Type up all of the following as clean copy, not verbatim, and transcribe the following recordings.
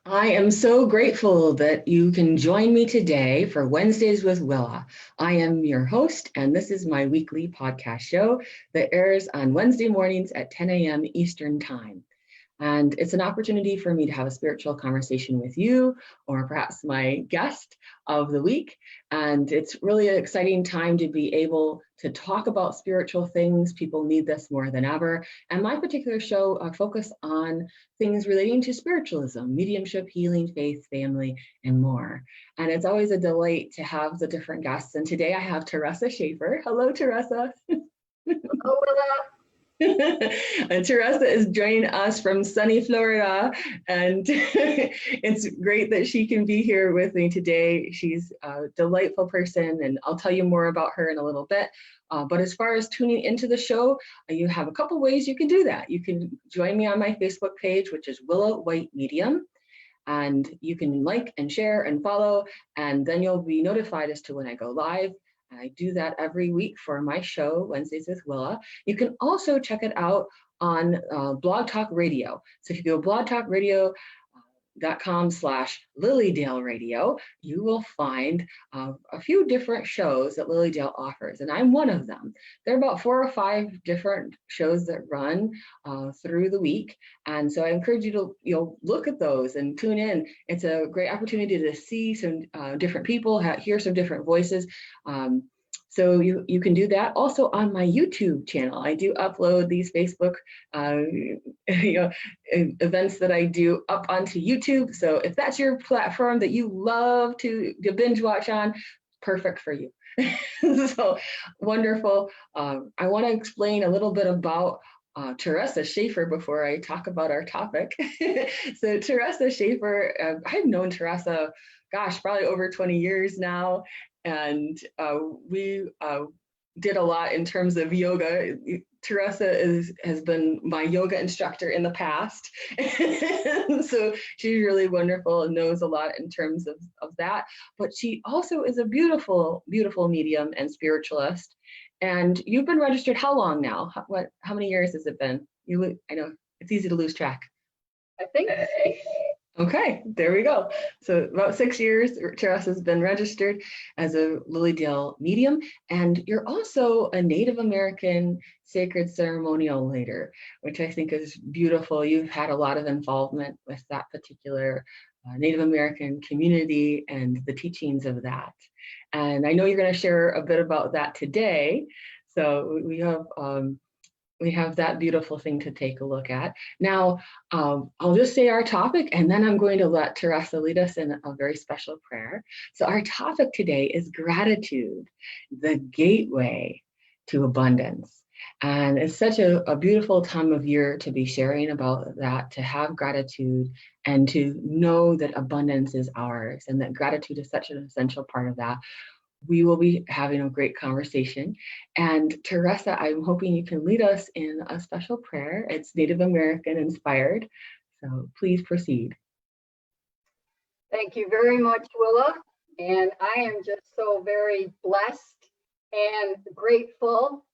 I am so grateful that you can join me today for Wednesdays with Willa. I am your host, and this is my weekly podcast show that airs on Wednesday mornings at 10 a.m. Eastern Time. And it's an opportunity for me to have a spiritual conversation with you or perhaps my guest of the week. And it's really an exciting time to be able to talk about spiritual things. People need this more than ever. And my particular show focus on things relating to spiritualism, mediumship, healing, faith, family, and more. And it's always a delight to have the different guests. And today I have Teresa Schaeffer. Hello, Teresa. Hello, Willa. And Teresa is joining us from sunny Florida, and it's great that she can be here with me today. She's a delightful person, and I'll tell you more about her in a little bit. But as far as tuning into the show, you have a couple ways you can do that. You can join me on my Facebook page, which is Willa White Medium, and you can like and share and follow, and then you'll be notified as to when I go live. I do that every week for my show, Wednesdays with Willa. You can also check it out on Blog Talk Radio. So if you go blogtalkradio.com/Lilydale Radio, you will find a few different shows that Lilydale offers, and I'm one of them. There are about 4 or 5 different shows that run through the week, and so I encourage you to look at those and tune in. It's a great opportunity to see some different people, hear some different voices. So you can do that. Also on my YouTube channel, I do upload these Facebook events that I do up onto YouTube. So if that's your platform that you love to binge watch on, perfect for you. So wonderful. I want to explain a little bit about Teresa Schaeffer before I talk about our topic. So Teresa Schaeffer, I've known Teresa, gosh, probably over 20 years now. And we did a lot in terms of yoga. Teresa has been my yoga instructor in the past. So she's really wonderful and knows a lot in terms of that. But she also is a beautiful, beautiful medium and spiritualist. And you've been registered how long now? How many years has it been? I know it's easy to lose track. I think. Okay, there we go. So about 6 years, Teresa's been registered as a Lilydale medium, and you're also a Native American sacred ceremonial leader, which I think is beautiful. You've had a lot of involvement with that particular Native American community and the teachings of that. And I know you're going to share a bit about that today. So we have that beautiful thing to take a look at. Now, I'll just say our topic, and then I'm going to let Teresa lead us in a very special prayer. So our topic today is gratitude, the gateway to abundance. And it's such a beautiful time of year to be sharing about that, to have gratitude and to know that abundance is ours and that gratitude is such an essential part of that. We will be having a great conversation. And Teresa, I'm hoping you can lead us in a special prayer. It's Native American inspired. So please proceed. Thank you very much, Willa. And I am just so very blessed and grateful.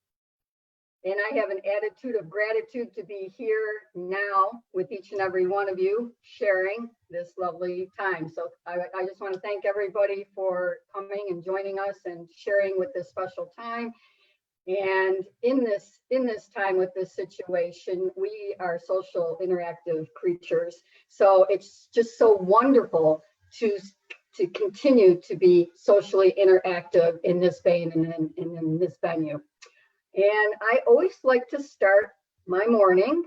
And I have an attitude of gratitude to be here now with each and every one of you sharing this lovely time. So I just want to thank everybody for coming and joining us and sharing with this special time. And in this time with this situation, we are social interactive creatures. So it's just so wonderful to continue to be socially interactive in this vein and in this venue. And I always like to start my morning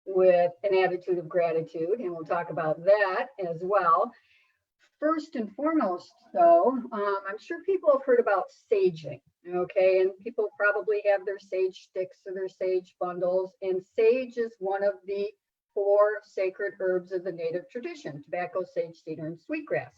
with an attitude of gratitude, and we'll talk about that as well. First and foremost, though, I'm sure people have heard about saging, okay? And people probably have their sage sticks or their sage bundles, and sage is one of the 4 sacred herbs of the native tradition: tobacco, sage, cedar, and sweetgrass.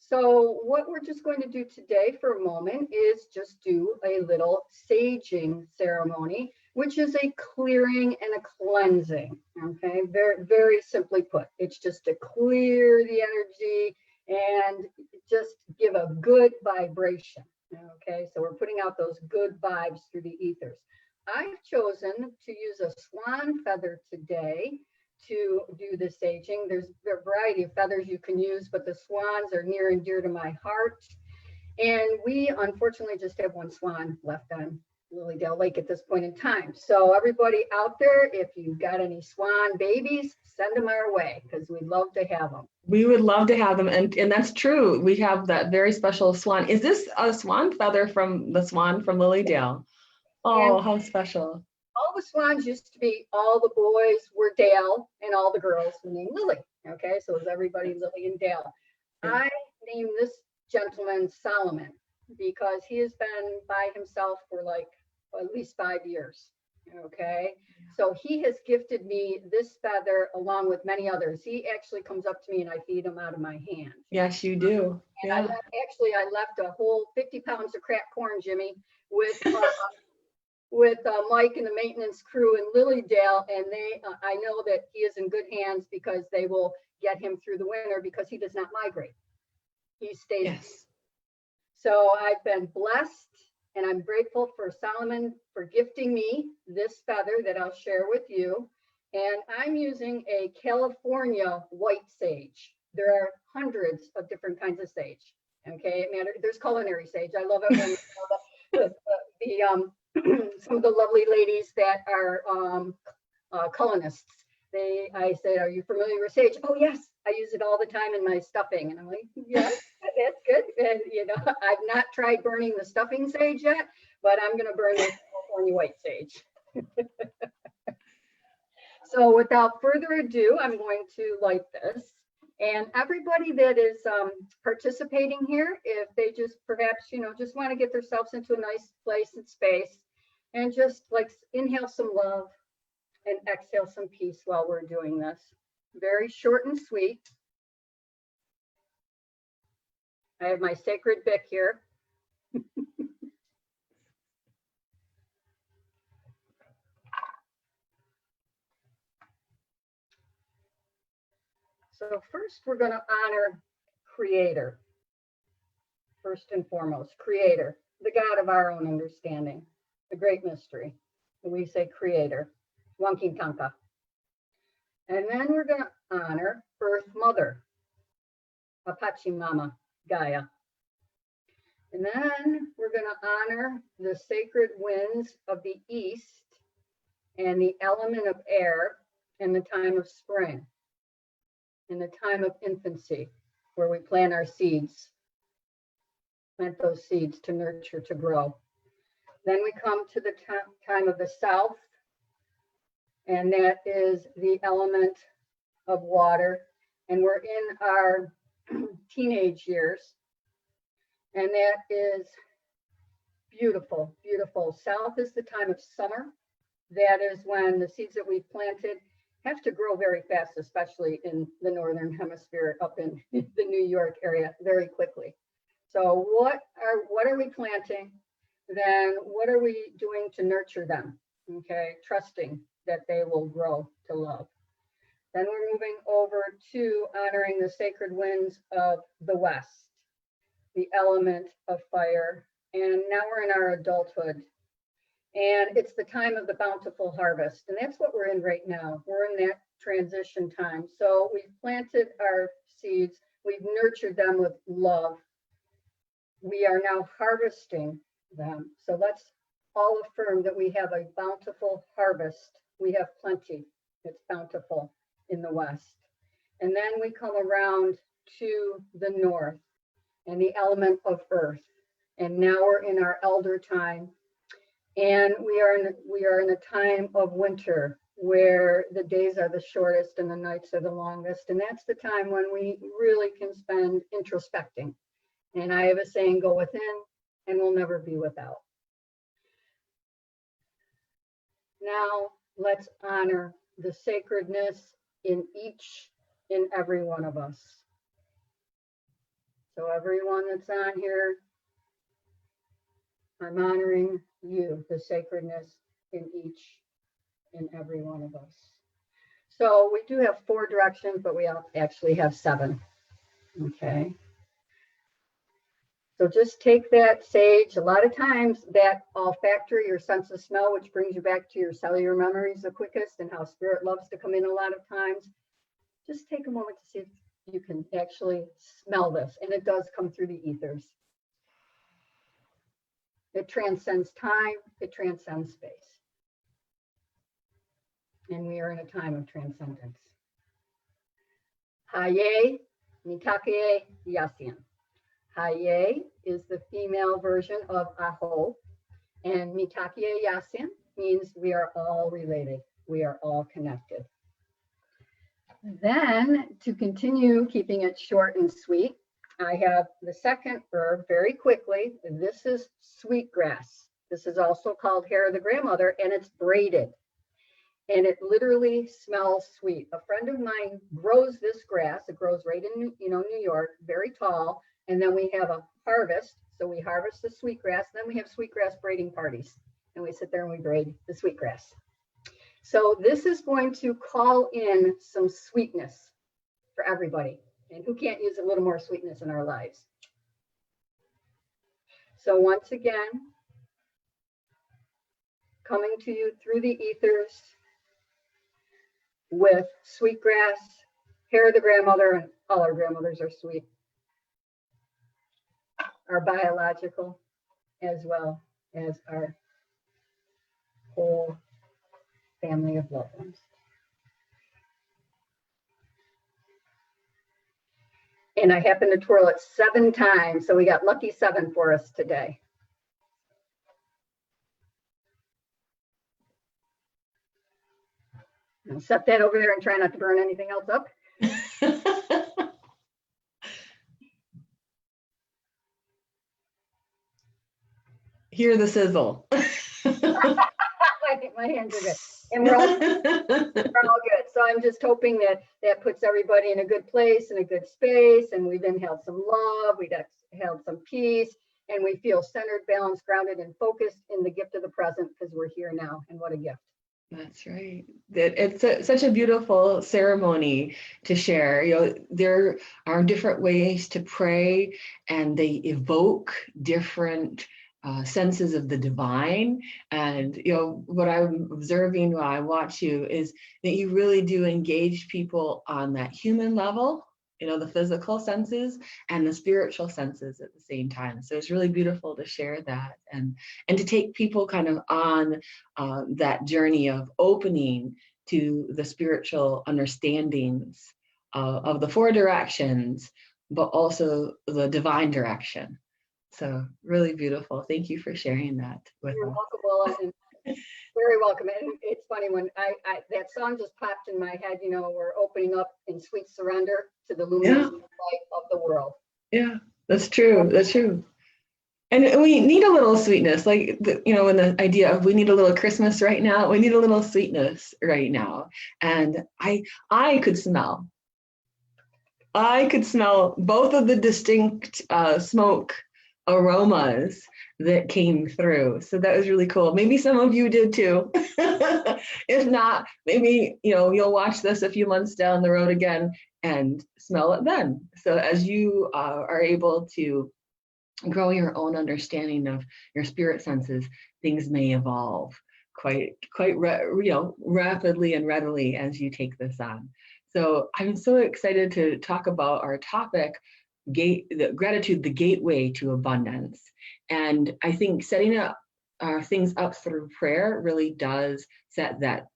So what we're just going to do today for a moment is just do a little saging ceremony, which is a clearing and a cleansing, okay? Very, very simply put, it's just to clear the energy and just give a good vibration, okay? So we're putting out those good vibes through the ethers. I've chosen to use a swan feather today to do the saging. There's a variety of feathers you can use, but the swans are near and dear to my heart. And we unfortunately just have one swan left on Lilydale Lake at this point in time. So everybody out there, if you've got any swan babies, send them our way because we'd love to have them. We would love to have them. And that's true. We have that very special swan. Is this a swan feather from the swan from Lilydale? Oh, how special. All the swans used to be, all the boys were Dale and all the girls were named Lily. Okay, so it was everybody Lily and Dale. I named this gentleman Solomon because he has been by himself for like at least 5 years. Okay, so he has gifted me this feather along with many others. He actually comes up to me and I feed him out of my hand. Yes, you do. And I left a whole 50 pounds of cracked corn, Jimmy, with Mike and the maintenance crew in Lilydale, and I know that he is in good hands because they will get him through the winter because he does not migrate. He stays. Yes. So I've been blessed, and I'm grateful for Solomon for gifting me this feather that I'll share with you. And I'm using a California white sage. There are hundreds of different kinds of sage. Okay, there's culinary sage. I love it when some of the lovely ladies that are culinarists. I said, "Are you familiar with sage?" "Oh yes, I use it all the time in my stuffing." And I'm like, "Yes, that's good." And I've not tried burning the stuffing sage yet, but I'm going to burn the California white sage. So without further ado, I'm going to light this. And everybody that is participating here, if they just perhaps, just want to get themselves into a nice place and space and just like inhale some love and exhale some peace while we're doing this. Very short and sweet. I have my sacred Bic here. So first we're going to honor Creator. First and foremost, Creator, the God of our own understanding, the great mystery. We say Creator, Wankintanka. And then we're going to honor Earth Mother, Apache Mama, Gaia. And then we're going to honor the sacred winds of the East and the element of air in the time of spring, in the time of infancy, where we plant our seeds, plant those seeds to nurture, to grow. Then we come to the time of the South, and that is the element of water. And we're in our teenage years, and that is beautiful, beautiful. South is the time of summer. That is when the seeds that we've planted have to grow very fast, especially in the Northern Hemisphere, up in the New York area, very quickly. So what are we planting? Then what are we doing to nurture them? Okay, trusting that they will grow to love. Then we're moving over to honoring the sacred winds of the West, the element of fire. And now we're in our adulthood. And it's the time of the bountiful harvest. And that's what we're in right now. We're in that transition time. So we've planted our seeds. We've nurtured them with love. We are now harvesting them. So let's all affirm that we have a bountiful harvest. We have plenty. It's bountiful in the West. And then we come around to the North and the element of earth. And now we're in our elder time. And we are in a time of winter where the days are the shortest and the nights are the longest. And that's the time when we really can spend introspecting. And I have a saying, go within and we'll never be without. Now let's honor the sacredness in each and every one of us. So everyone that's on here, I'm honoring you, the sacredness in each and every one of us. So we do have 4 directions, but we actually have 7. Okay. So just take that sage. A lot of times that olfactory or sense of smell, which brings you back to your cellular memories the quickest and how spirit loves to come in a lot of times. Just take a moment to see if you can actually smell this. And it does come through the ethers. It transcends time. It transcends space. And we are in a time of transcendence. Haye, Nikake, Yasin. Haye is the female version of Aho, and Mitakie Yasin means we are all related. We are all connected. Then, to continue keeping it short and sweet, I have the second herb very quickly. This is sweetgrass. This is also called hair of the grandmother, and it's braided. And it literally smells sweet. A friend of mine grows this grass. It grows right in New York, very tall. And then we have a harvest. So we harvest the sweetgrass. Then we have sweetgrass braiding parties. And we sit there and we braid the sweetgrass. So this is going to call in some sweetness for everybody. And who can't use a little more sweetness in our lives? So once again, coming to you through the ethers with sweetgrass, hair of the grandmother, and all our grandmothers are sweet. Our biological, as well as our whole family of loved ones. And I happened to twirl it 7 times, so we got lucky 7 for us today. And set that over there and try not to burn anything else up. Hear the sizzle. My hands are good. And we're all good. So I'm just hoping that that puts everybody in a good place, in a good space. And we've inhaled some love, we've exhaled some peace, and we feel centered, balanced, grounded, and focused in the gift of the present because we're here now. And what a gift. That's right. It's such a beautiful ceremony to share. There are different ways to pray, and they evoke different senses of the divine. And what I'm observing while I watch you is that you really do engage people on that human level, the physical senses and the spiritual senses at the same time. So it's really beautiful to share that and to take people kind of on that journey of opening to the spiritual understandings of the 4 directions, but also the divine direction. So really beautiful. Thank you for sharing that with You're us. welcome, Willa. Very welcome. And it's funny when that song just popped in my head, we're opening up in sweet surrender to the luminous light of the world. Yeah, that's true. That's true. And we need a little sweetness, like, in the idea of we need a little Christmas right now. We need a little sweetness right now. And I could smell both of the distinct smoke aromas that came through. So that was really cool. Maybe some of you did too. If not, maybe you'll watch this a few months down the road again and smell it then. So as you are able to grow your own understanding of your spirit senses, things may evolve quite rapidly and readily as you take this on. So I'm so excited to talk about our topic, gratitude, the gateway to abundance. And I think setting up things up through prayer really does set that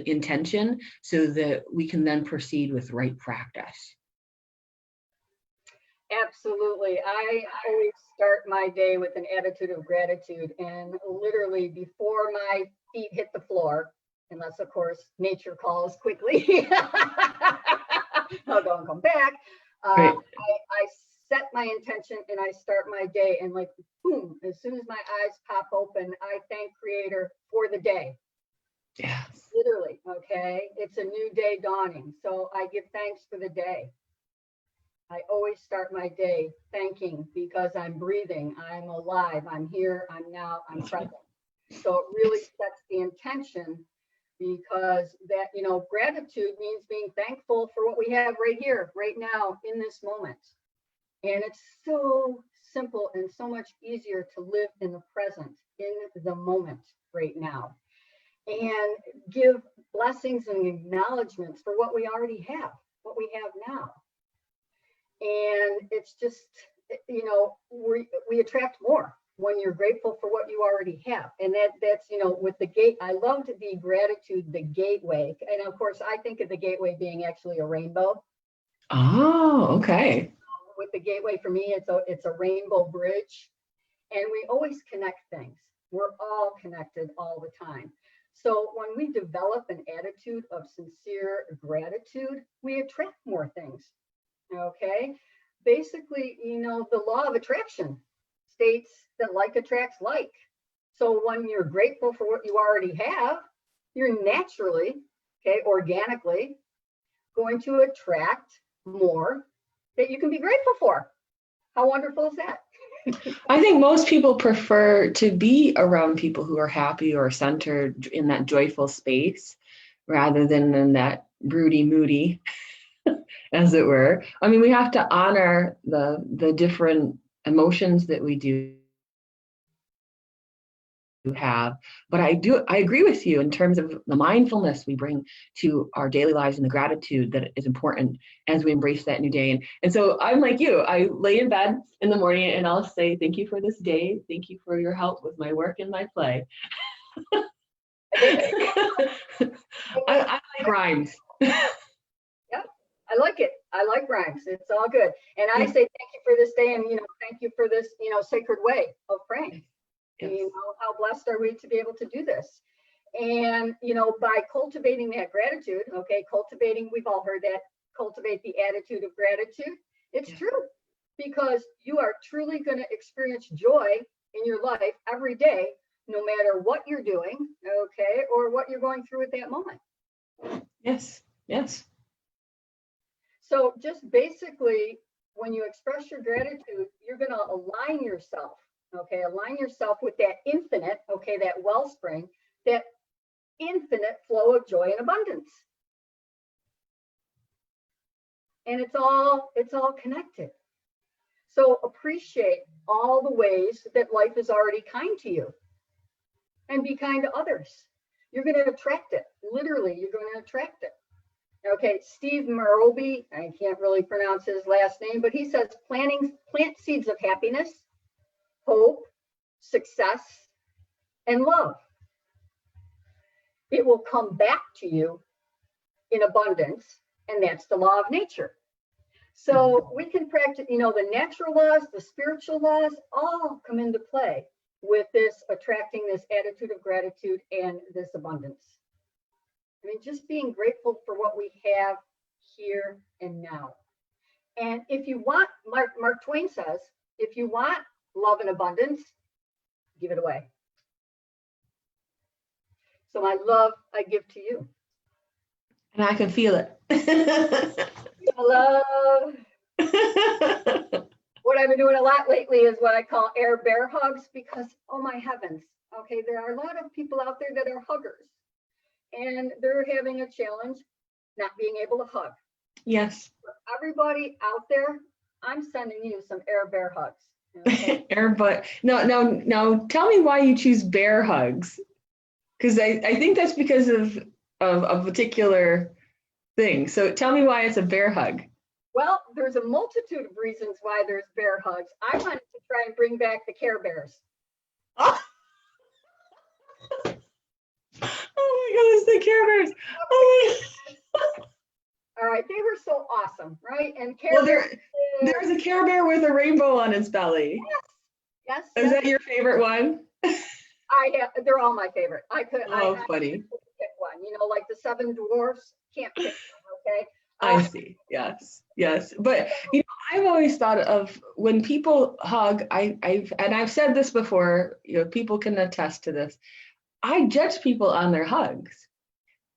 intention so that we can then proceed with right practice. Absolutely. I always start my day with an attitude of gratitude, and literally before my feet hit the floor, unless of course nature calls quickly, I'll go and come back. Right. I set my intention and I start my day, and like boom, as soon as my eyes pop open, I thank Creator for the day. Yes. Literally, okay? It's a new day dawning. So I give thanks for the day. I always start my day thanking because I'm breathing, I'm alive, I'm here, I'm now, I'm present. So it really sets the intention, because that, gratitude means being thankful for what we have right here, right now, in this moment. And it's so simple and so much easier to live in the present, in the moment right now, and give blessings and acknowledgments for what we already have, what we have now. And it's just, you know, we attract more when you're grateful for what you already have. And that's, you know, with the gate, I loved the gratitude, the gateway. And of course, I think of the gateway being actually a rainbow. Oh, okay. With the gateway, for me, it's a rainbow bridge. And we always connect things. We're all connected all the time. So when we develop an attitude of sincere gratitude, we attract more things. Okay. Basically, you know, the law of attraction states that like attracts like. So when you're grateful for what you already have, you're naturally, okay, organically going to attract more that you can be grateful for. How wonderful is that? I think most people prefer to be around people who are happy or centered in that joyful space rather than in that broody, moody, as it were. I mean, we have to honor the different emotions that we do have, but I agree with you in terms of the mindfulness we bring to our daily lives and the gratitude that is important as we embrace that new day. And so I'm like you, I lay in bed in the morning and I'll say, thank you for this day. Thank you for your help with my work and my play. I like rhymes. Yeah, I like it. I like rhymes. It's all good. And I say thank you for this day, and, you know, thank you for this, you know, sacred way of praying. Yes. You know, how blessed are we to be able to do this? And, you know, by cultivating that gratitude, okay, we've all heard that, cultivate the attitude of gratitude. It's true, because you are truly going to experience joy in your life every day, no matter what you're doing, okay, or what you're going through at that moment. Yes, yes. So just basically, when you express your gratitude, you're going to align yourself, okay, align yourself with that infinite, okay, that wellspring, that infinite flow of joy and abundance. And it's all connected. So appreciate all the ways that life is already kind to you, and be kind to others. You're going to attract it. Literally, you're going to attract it. Okay, Steve Merobi, I can't really pronounce his last name, but he says plant seeds of happiness, hope, success, and love. It will come back to you in abundance, and that's the law of nature. So we can practice, you know, the natural laws, the spiritual laws, all come into play with this attracting this attitude of gratitude and this abundance. I mean, just being grateful for what we have here and now. And if you want, Mark Twain says, if you want love and abundance, give it away. So my love, I give to you. And I can feel it. Love. What I've been doing a lot lately is what I call air bear hugs, because, oh my heavens, okay, there are a lot of people out there that are huggers, and they're having a challenge not being able to hug. Yes. For everybody out there, I'm sending you some air bear hugs. Okay? Now tell me why you choose bear hugs. Because I think that's because of a particular thing. So tell me why it's a bear hug. Well, there's a multitude of reasons why there's bear hugs. I wanted to try and bring back the Care Bears. Oh, oh my goodness, the Care Bears. Oh my. All right, they were so awesome, right? And there's a Care Bear with a rainbow on its belly. Yes. Is that your favorite one? They're all my favorite. Funny. Pick one, you know, like the 7 dwarfs, can't pick one, okay? I see. Yes. But you know, I've always thought of when people hug, I've said this before, you know, people can attest to this. I judge people on their hugs.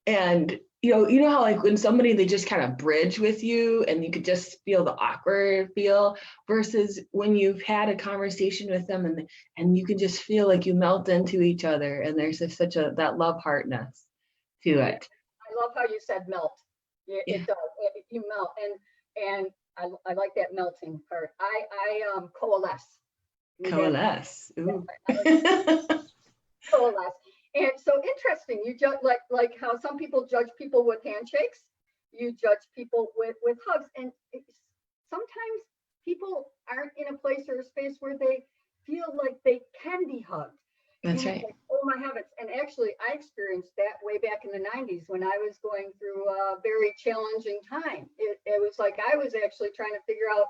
And you know how like when somebody, they just kind of bridge with you and you could just feel the awkward feel, versus when you've had a conversation with them and you can just feel like you melt into each other, and there's just that love heartness to it. I love how you said melt. It does. You melt, and I like that melting part. I coalesce. Coalesce. Ooh. Coalesce. And so interesting, you judge like how some people judge people with handshakes, you judge people with hugs. And sometimes people aren't in a place or a space where they feel like they can be hugged. That's right. Like, oh my heavens. And actually I experienced that way back in the 90s when I was going through a very challenging time. It was like I was actually trying to figure out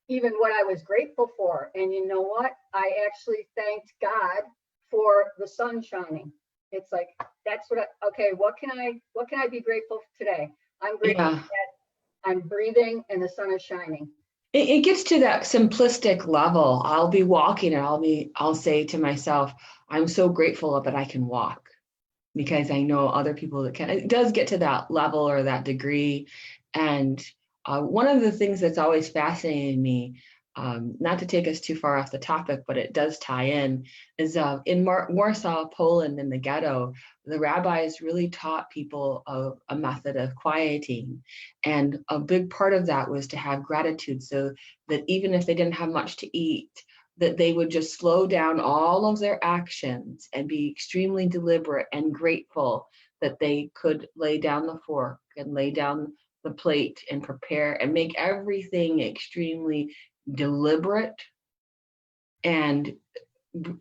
even what I was grateful for. And you know what? I actually thanked God for the sun shining. It's like, that's what okay, what can I be grateful for today? I'm grateful that I'm breathing and the sun is shining. It gets to that simplistic level. I'll be walking and I'll say to myself, I'm so grateful that I can walk, because I know other people that can. It does get to that level or that degree. And one of the things that's always fascinated me, not to take us too far off the topic, but it does tie in, is in Warsaw, Poland, in the ghetto, the rabbis really taught people a method of quieting. And a big part of that was to have gratitude, so that even if they didn't have much to eat, that they would just slow down all of their actions and be extremely deliberate and grateful that they could lay down the fork and lay down the plate and prepare and make everything extremely deliberate and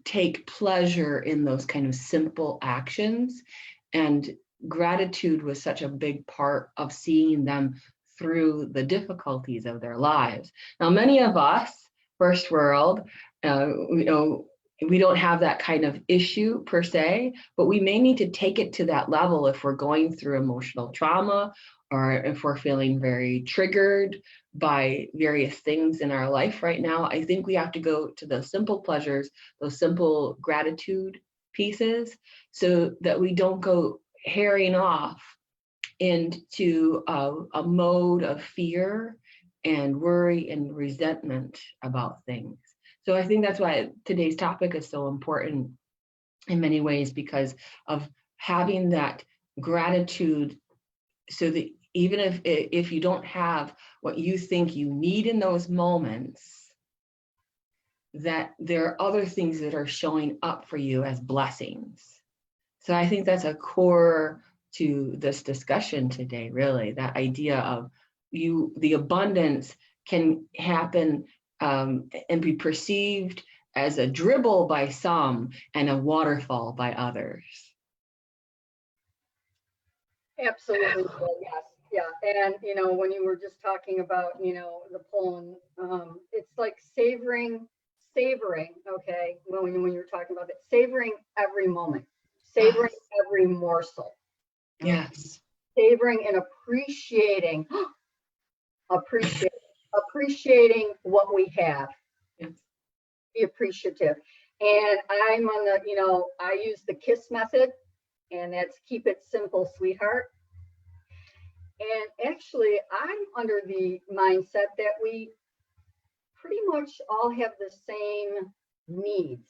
take pleasure in those kind of simple actions. And gratitude was such a big part of seeing them through the difficulties of their lives. Now, many of us, first world, we don't have that kind of issue per se, but we may need to take it to that level if we're going through emotional trauma, or if we're feeling very triggered by various things in our life right now. I think we have to go to those simple pleasures, those simple gratitude pieces, so that we don't go herring off into a mode of fear and worry and resentment about things. So I think that's why today's topic is so important in many ways, because of having that gratitude, so that even if you don't have what you think you need in those moments, that there are other things that are showing up for you as blessings. So I think that's a core to this discussion today, really, that idea of the abundance can happen and be perceived as a dribble by some and a waterfall by others. Absolutely. Well, yes. Yeah. And, when you were just talking about, the Poland, it's like savoring, okay, when you're talking about it, savoring every moment, savoring every morsel. Yes. Savoring and appreciating what we have. Yes. Be appreciative. And I'm on the, I use the KISS method, and that's keep it simple, sweetheart. And actually, I'm under the mindset that we pretty much all have the same needs.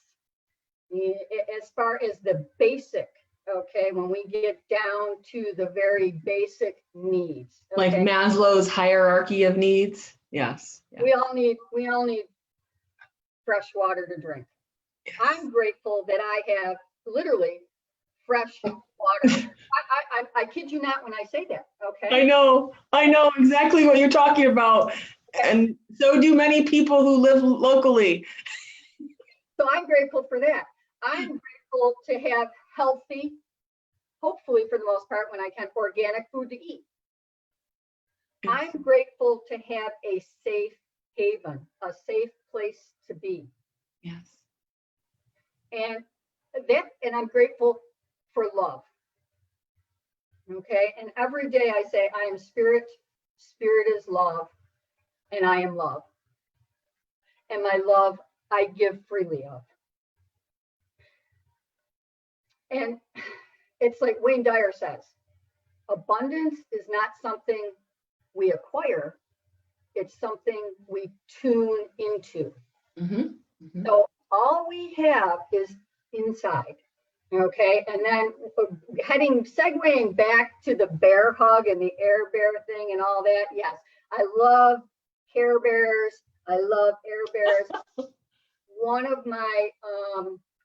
As far as the basic, okay, when we get down to the very basic needs. Okay? Like Maslow's hierarchy of needs. Yes. Yeah. We all need fresh water to drink. Yes. I'm grateful that I have literally fresh water. I kid you not when I say that, okay? I know exactly what you're talking about. Okay. And so do many people who live locally. So I'm grateful for that. I'm grateful to have healthy, hopefully for the most part, when I can, organic food to eat. Yes. I'm grateful to have a safe haven, a safe place to be. Yes. And I'm grateful for love. Okay. And every day I say, I am spirit, spirit is love, and I am love. And my love I give freely of. And it's like Wayne Dyer says, abundance is not something we acquire, it's something we tune into. Mm-hmm. Mm-hmm. So all we have is inside. Okay, and then segueing back to the bear hug and the Air Bear thing and all that. Yes, I love Care Bears. I love Air Bears. one of my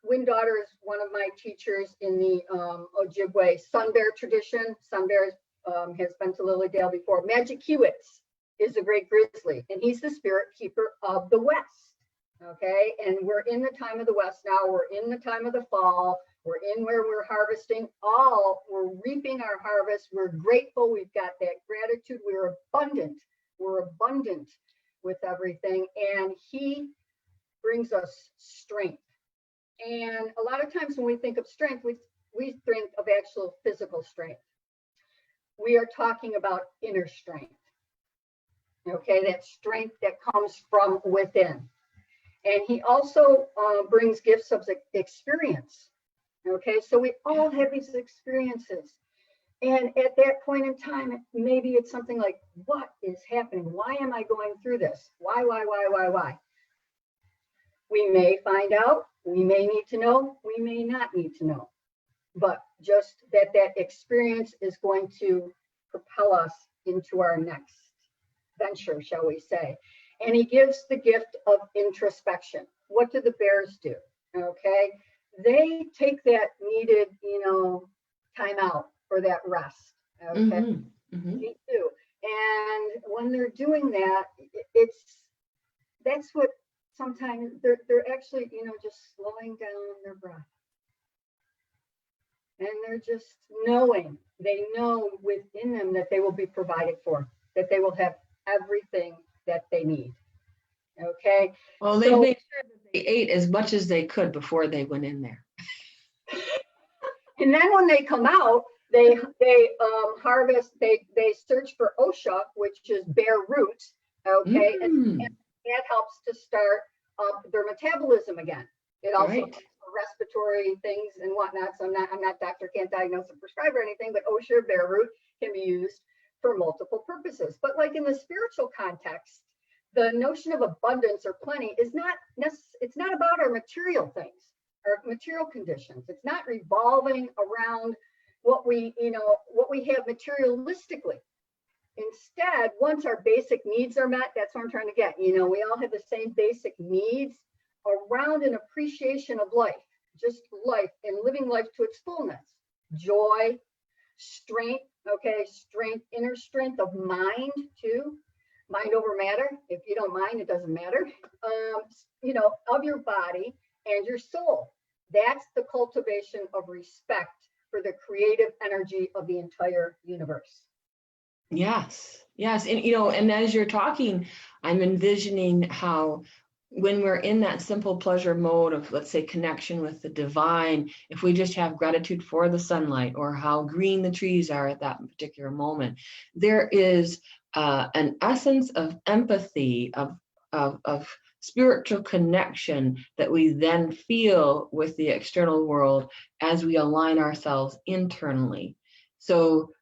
Wind Daughter is one of my teachers in the Ojibwe Sun Bear tradition. Sun Bear has been to Lilydale before. Magic Hewitt's is a great grizzly, and he's the spirit keeper of the West. Okay, and we're in the time of the West now. We're in the time of the fall. We're in where we're harvesting we're reaping our harvest. We're grateful. We've got that gratitude. We're abundant. We're abundant with everything. And he brings us strength. And a lot of times when we think of strength, we think of actual physical strength. We are talking about inner strength. Okay, that strength that comes from within. And he also brings gifts of experience. Okay, so we all have these experiences. And at that point in time, maybe it's something like, what is happening? Why am I going through this? Why? We may find out, we may need to know, we may not need to know. But just that experience is going to propel us into our next venture, shall we say. And he gives the gift of introspection. What do the bears do? Okay, they take that needed, time out for that rest. Okay, they do. And when they're doing that, that's what sometimes they're actually, just slowing down their breath. And they're just knowing, they know within them that they will be provided for, that they will have everything that they need. Okay. Well, they made sure that they ate as much as they could before they went in there. And then when they come out, they harvest, they search for OSHA, which is bear root. Okay. And that helps to start their metabolism again. It also helps for respiratory things and whatnot. So I'm not doctor, can't diagnose or prescribe or anything, but OSHA, bear root can be used for multiple purposes. But like in the spiritual context, the notion of abundance or plenty is it's not about our material things, our material conditions. It's not revolving around what we have materialistically. Instead, once our basic needs are met, that's what I'm trying to get. We all have the same basic needs around an appreciation of life, just life and living life to its fullness. Joy, strength, okay, strength, inner strength of mind too. Mind over matter. If you don't mind, it doesn't matter. Of your body and your soul. That's the cultivation of respect for the creative energy of the entire universe. Yes. And as you're talking, I'm envisioning how when we're in that simple pleasure mode of, let's say, connection with the divine, if we just have gratitude for the sunlight or how green the trees are at that particular moment, there is an essence of empathy, of spiritual connection that we then feel with the external world as we align ourselves internally. So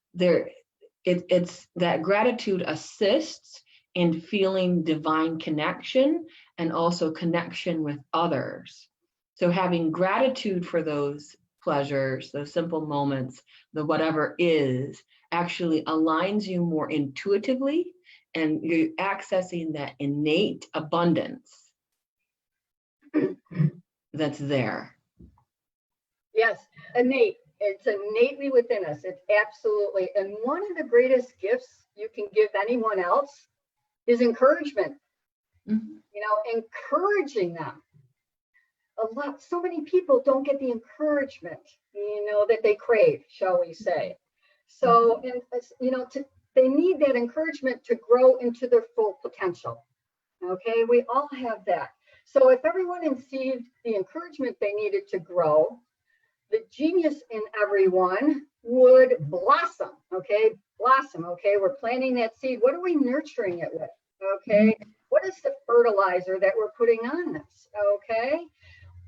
it's that gratitude assists in feeling divine connection and also connection with others. So having gratitude for those pleasures, those simple moments, the whatever is, actually aligns you more intuitively, and you're accessing that innate abundance that's there. Yes, innate. It's innately within us. It's absolutely. And one of the greatest gifts you can give anyone else is encouragement. Encouraging them. So many people don't get the encouragement, that they crave, shall we say. So, they need that encouragement to grow into their full potential. Okay, we all have that. So if everyone received the encouragement they needed to grow, the genius in everyone would blossom. Okay, we're planting that seed. What are we nurturing it with? Okay, what is the fertilizer that we're putting on this? Okay,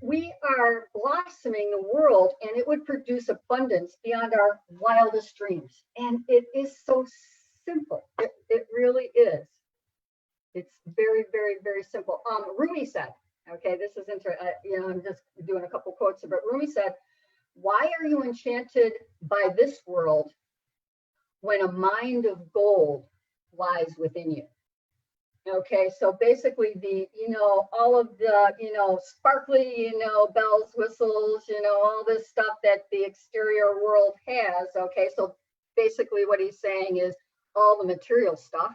we are blossoming the world, and it would produce abundance beyond our wildest dreams. And it is so simple. It really is. It's very, very, very simple. Rumi said, okay, this is interesting. I'm just doing a couple quotes, but Rumi said, "Why are you enchanted by this world when a mind of gold lies within you?" Okay, so basically the, all of the, sparkly, bells, whistles, all this stuff that the exterior world has. Okay, so basically what he's saying is all the material stuff.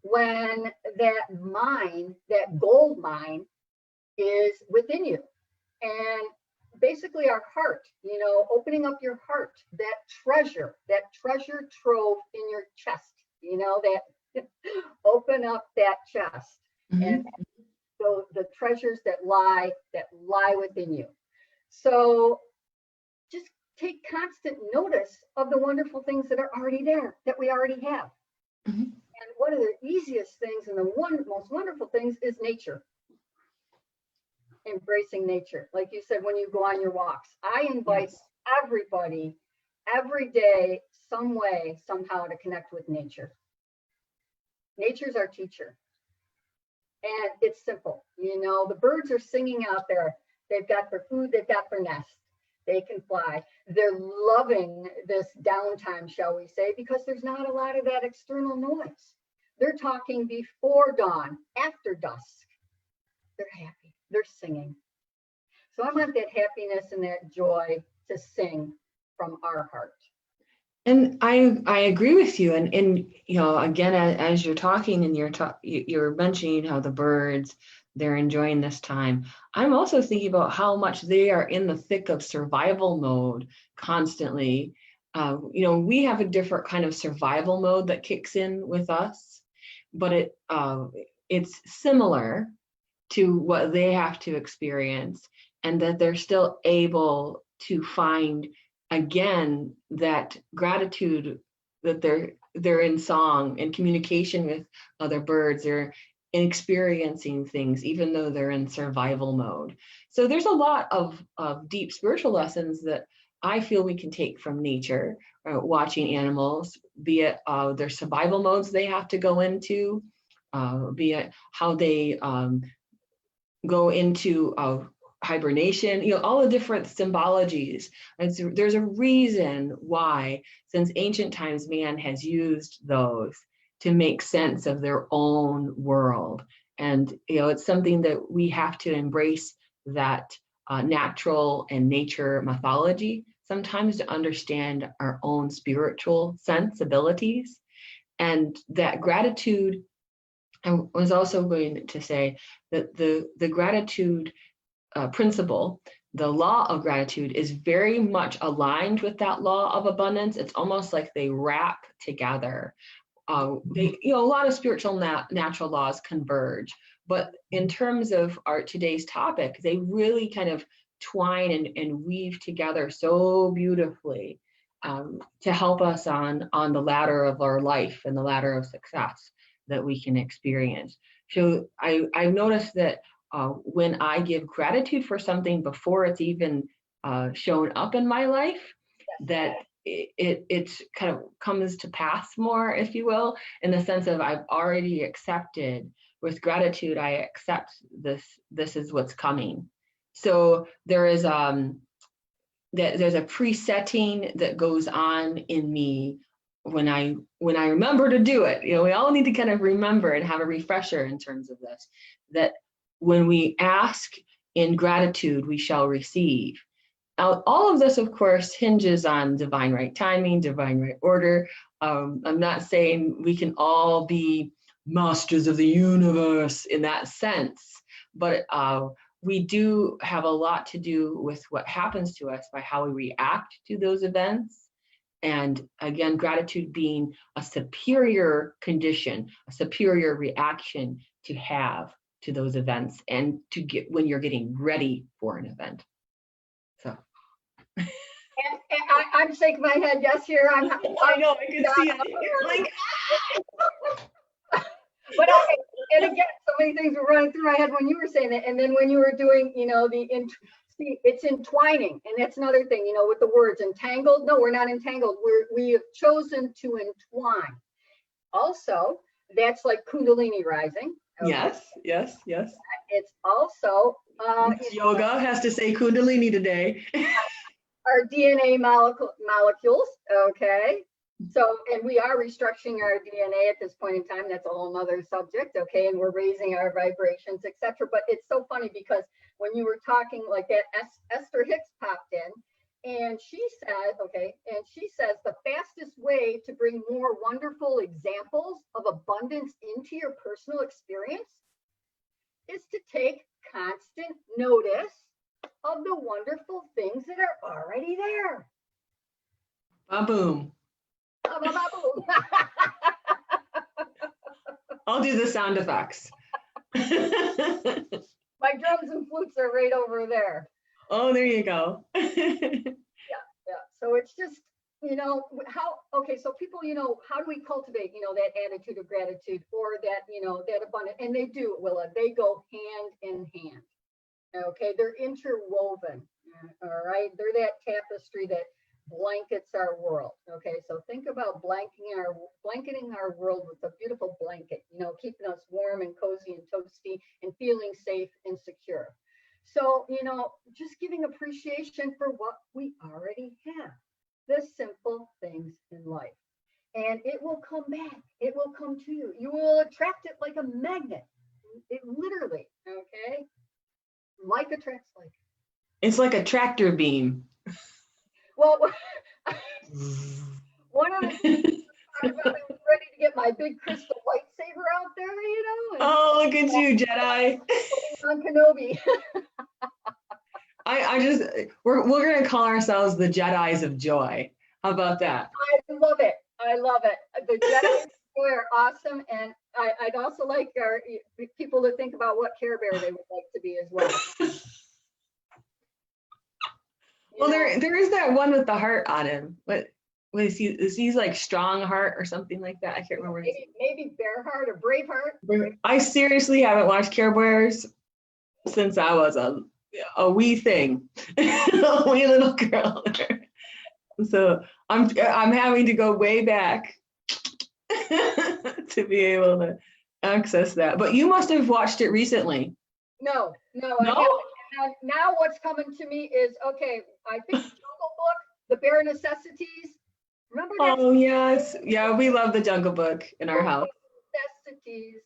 When that mine, that gold mine is within you. And basically our heart, opening up your heart, that treasure trove in your chest, that open up that chest. And so the treasures that lie within you. So just take constant notice of the wonderful things that are already there, that we already have. And one of the easiest things and the most wonderful things is nature. Embracing nature. Like you said, when you go on your walks, I invite everybody every day, some way, somehow to connect with nature. Nature's our teacher. And it's simple. The birds are singing out there. They've got their food, they've got their nest. They can fly. They're loving this downtime, shall we say, because there's not a lot of that external noise. They're talking before dawn, after dusk. They're happy. They're singing. So I want that happiness and that joy to sing from our heart. And I agree with you. And again, as you're talking and you're mentioning how the birds, they're enjoying this time. I'm also thinking about how much they are in the thick of survival mode constantly. We have a different kind of survival mode that kicks in with us, but it's similar to what they have to experience, and that they're still able to find again that gratitude, that they're in song and communication with other birds. They're experiencing things even though they're in survival mode. So there's a lot of deep spiritual lessons that I feel we can take from nature, watching animals, be it their survival modes they have to go into, be it how they go into hibernation, all the different symbologies. And so there's a reason why, since ancient times, man has used those to make sense of their own world. And, it's something that we have to embrace, that natural and nature mythology sometimes to understand our own spiritual sensibilities. And that gratitude, I was also going to say that the gratitude principle, the law of gratitude, is very much aligned with that law of abundance. It's almost like they wrap together. A lot of spiritual natural laws converge, but in terms of today's topic, they really kind of twine and weave together so beautifully to help us on the ladder of our life and the ladder of success that we can experience. So I've noticed that when I give gratitude for something before it's even shown up in my life, that it kind of comes to pass more, if you will, in the sense of I've already accepted. With gratitude, I accept this is what's coming. So there is there's a presetting that goes on in me when I remember to do it. We all need to kind of remember and have a refresher in terms of this, that when we ask in gratitude, we shall receive. Now, all of this, of course, hinges on divine right timing, divine right order. I'm not saying we can all be masters of the universe in that sense, but we do have a lot to do with what happens to us by how we react to those events. And again, gratitude being a superior condition, a superior reaction to have to those events and to get when you're getting ready for an event. So. And I'm shaking my head yes here. I know, I can see it. Like, but and again, so many things were running through my head when you were saying that, and then when you were doing, it's entwining, and that's another thing, with the words entangled. No, we're not entangled. We have chosen to entwine. Also, that's like Kundalini rising. Okay? Yes. It's also yoga has to say Kundalini today. Our DNA molecules. Okay. So, and we are restructuring our DNA at this point in time. That's a whole nother subject, okay? And we're raising our vibrations, etc. But it's so funny because when you were talking like that, Esther Hicks popped in, and she said, okay, and she says the fastest way to bring more wonderful examples of abundance into your personal experience is to take constant notice of the wonderful things that are already there. Ba-boom. I'll do the sound effects. My drums and flutes are right over there. Oh, there you go. Yeah. So it's just, okay, so people, how do we cultivate, that attitude of gratitude or that, that abundance? And they do, Willa, they go hand in hand. Okay, they're interwoven. All right, they're that tapestry that blankets our world. Okay, so think about blanketing our world with a beautiful blanket, keeping us warm and cozy and toasty and feeling safe and secure. So, just giving appreciation for what we already have, the simple things in life. And it will come back. It will come to you. You will attract it like a magnet. It literally, okay? Like attracts like. It's like a tractor beam. Well, one of the things I was ready to get my big crystal lightsaber out there, and oh, look at you, Jedi. On Kenobi. We're gonna call ourselves the Jedis of Joy. How about that? I love it. The Jedi are awesome, and I'd also like our people to think about what Care Bear they would like to be as well. Well, there is that one with the heart on him. What is he? Is he like Strong Heart or something like that? I can't remember. Maybe Bear Heart or Brave Heart. I seriously haven't watched Care Bears since I was a wee thing, a wee little girl. So I'm having to go way back to be able to access that. But you must have watched it recently. No. I haven't. Now what's coming to me is, okay, I think Jungle Book, The Bare Necessities. Remember that? Oh, yes. Yeah, we love the Jungle Book in our house. Necessities.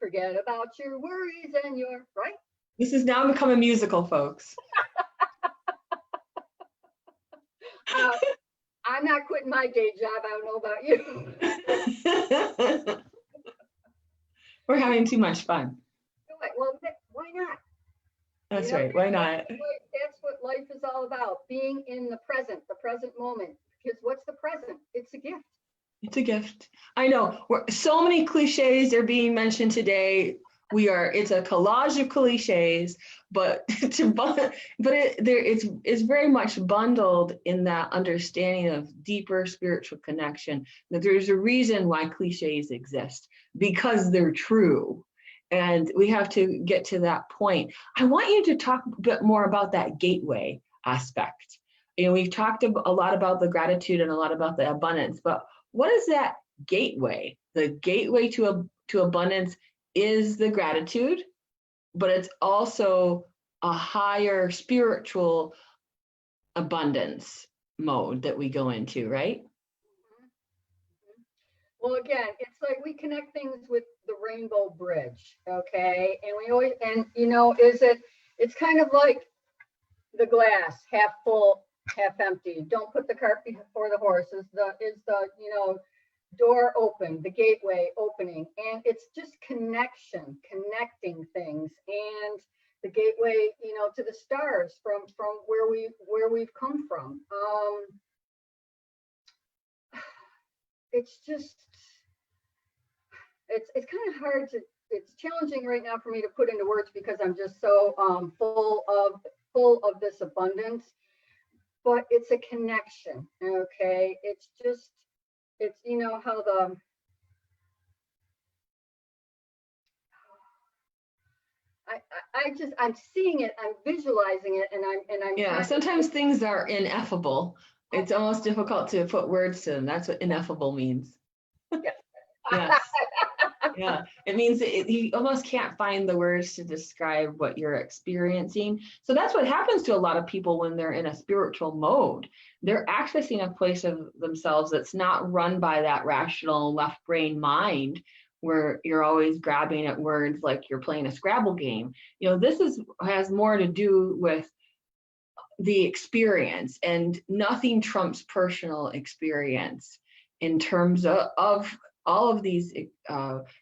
Forget about your worries and your, right? This has now become a musical, folks. I'm not quitting my day job. I don't know about you. We're having too much fun. Well, why not? That's right. Why not? That's what life is all about, being in the present moment. Because what's the present? It's a gift. It's a gift. I know. So many cliches are being mentioned today. It's a collage of cliches, but it's very much bundled in that understanding of deeper spiritual connection. That there's a reason why cliches exist, because they're true. And we have to get to that point. I want you to talk a bit more about that gateway aspect. We've talked a lot about the gratitude and a lot about the abundance, but what is that gateway? The gateway to abundance is the gratitude, but it's also a higher spiritual abundance mode that we go into, right? Well, again, it's like we connect things with the rainbow bridge, okay? And we always, it's kind of like the glass, half full, half empty. Don't put the cart before the horse. Is the door open, the gateway opening, and it's just connecting things, and the gateway, to the stars from where we've come from. It's just, it's kind of hard to, it's challenging right now for me to put into words because I'm just so full of this abundance, but it's a connection, okay? It's how I'm seeing it, I'm visualizing it, and I'm yeah, sometimes things are ineffable. It's almost difficult to put words to them. That's what ineffable means. Yeah. Yes. Yeah, it means you almost can't find the words to describe what you're experiencing. So that's what happens to a lot of people when they're in a spiritual mode. They're accessing a place of themselves that's not run by that rational left brain mind, where you're always grabbing at words like you're playing a Scrabble game. This has more to do with the experience, and nothing trumps personal experience in terms of all of these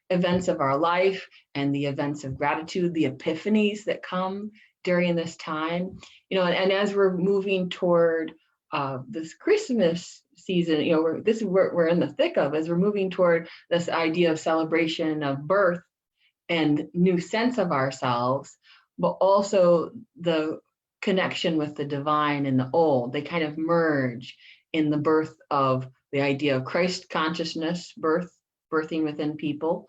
events of our life and the events of gratitude, the epiphanies that come during this time, and as we're moving toward this Christmas season, this is what we're in the thick of, as we're moving toward this idea of celebration of birth and new sense of ourselves, but also the connection with the divine and the old. They kind of merge in the birth of the idea of Christ consciousness, birthing within people,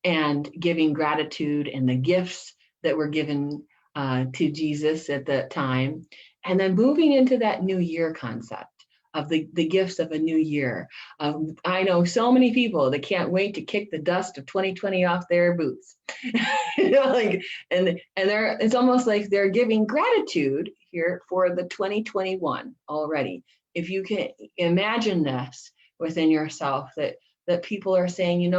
and giving gratitude and the gifts that were given to Jesus at that time. And then moving into that new year concept of the gifts of a new year. I know so many people that can't wait to kick the dust of 2020 off their boots. It's almost like they're giving gratitude here for the 2021 already. If you can imagine this within yourself, that people are saying,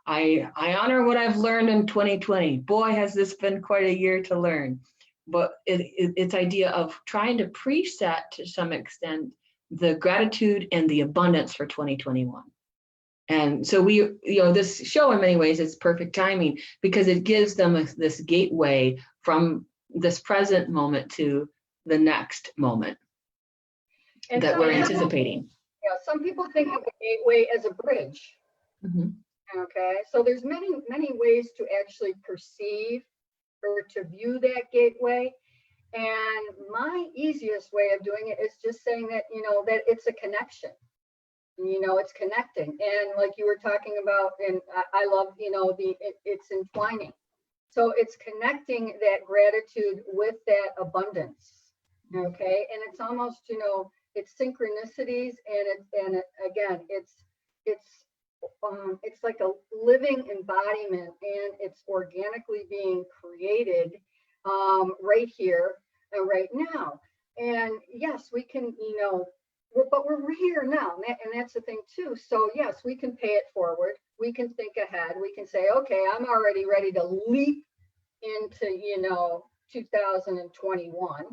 I honor what I've learned in 2020. Boy, has this been quite a year to learn. But it's idea of trying to preset to some extent the gratitude and the abundance for 2021. And so this show in many ways is perfect timing, because it gives them this gateway from this present moment to the next moment And that we're anticipating. Yeah, some people think of the gateway as a bridge. Mm-hmm. Okay, so there's many ways to actually perceive or to view that gateway. And my easiest way of doing it is just saying that, that it's a connection. It's connecting. And like you were talking about, and I love, it's entwining. So it's connecting that gratitude with that abundance. Okay. And it's almost, it's synchronicities, and again, it's like a living embodiment, and it's organically being created right here and right now. And yes, we can, but we're here now, and that's the thing too. So yes, we can pay it forward. We can think ahead. We can say, okay, I'm already ready to leap into, 2021.